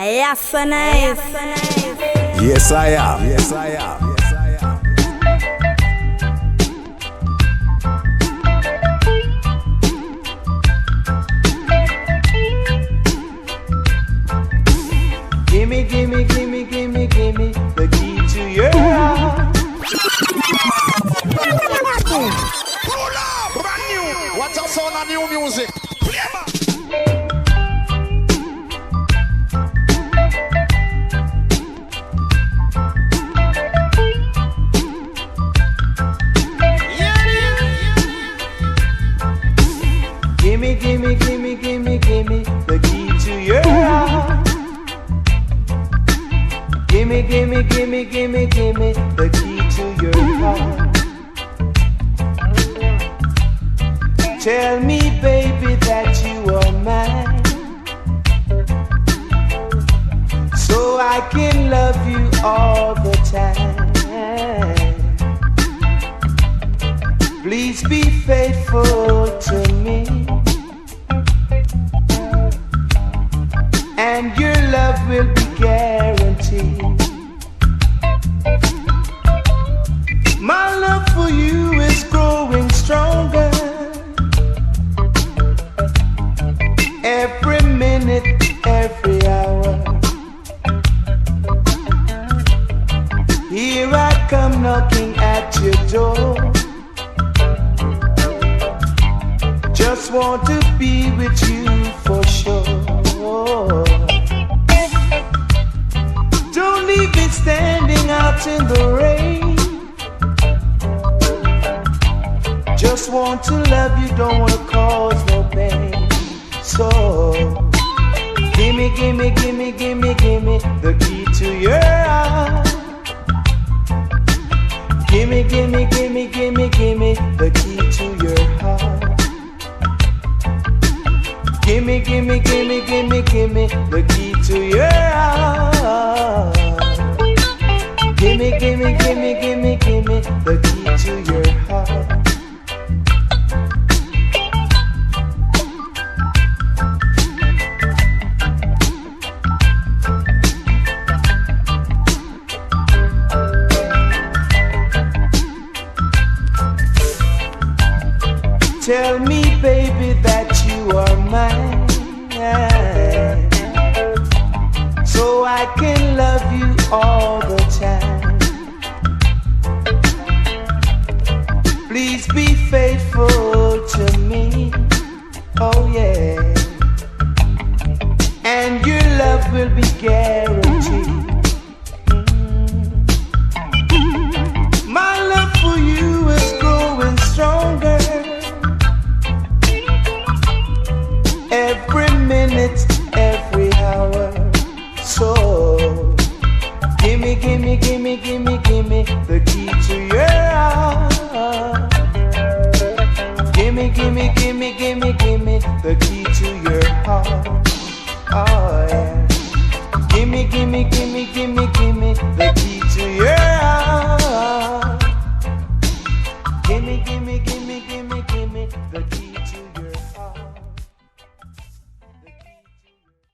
Yes, so nice. Yes, I am. Yes, I am. Yes, I am. Gimme, gimme, gimme, gimme, gimme the key to your heart. Pull up, brand new. What's up, sound of new music? Play man. Gimme, gimme, gimme, gimme, gimme the key to your heart. Gimme, gimme, gimme, gimme, gimme the key to your heart. Tell me, baby, that you are mine, so I can love you all the time. Please be faithful to me, and your love will be guaranteed. My love for you is growing stronger every minute, every hour. Here I come knocking at your door. Just want to be with you for sure. Don't leave me standing out in the rain. Just want to love you, don't want to cause no pain. So gimme, gimme, gimme, gimme, gimme the key to your heart. Gimme, gimme, gimme, gimme, gimme the key to your heart. Gimme, gimme, gimme, gimme, gimme the key to your heart. Gimme, gimme, gimme, gimme, gimme the key to your heart. Tell me, baby, that you are mine, so I can love you all the time. Please be faithful to me, oh yeah, and your love will be guaranteed. My love for you is growing stronger every minute, every hour. So gimme, gimme, gimme, gimme, gimme the key to your heart. Gimme, gimme, gimme, gimme, gimme the key to your heart. Oh yeah. Gimme, gimme, gimme, gimme, gimme the key to your heart.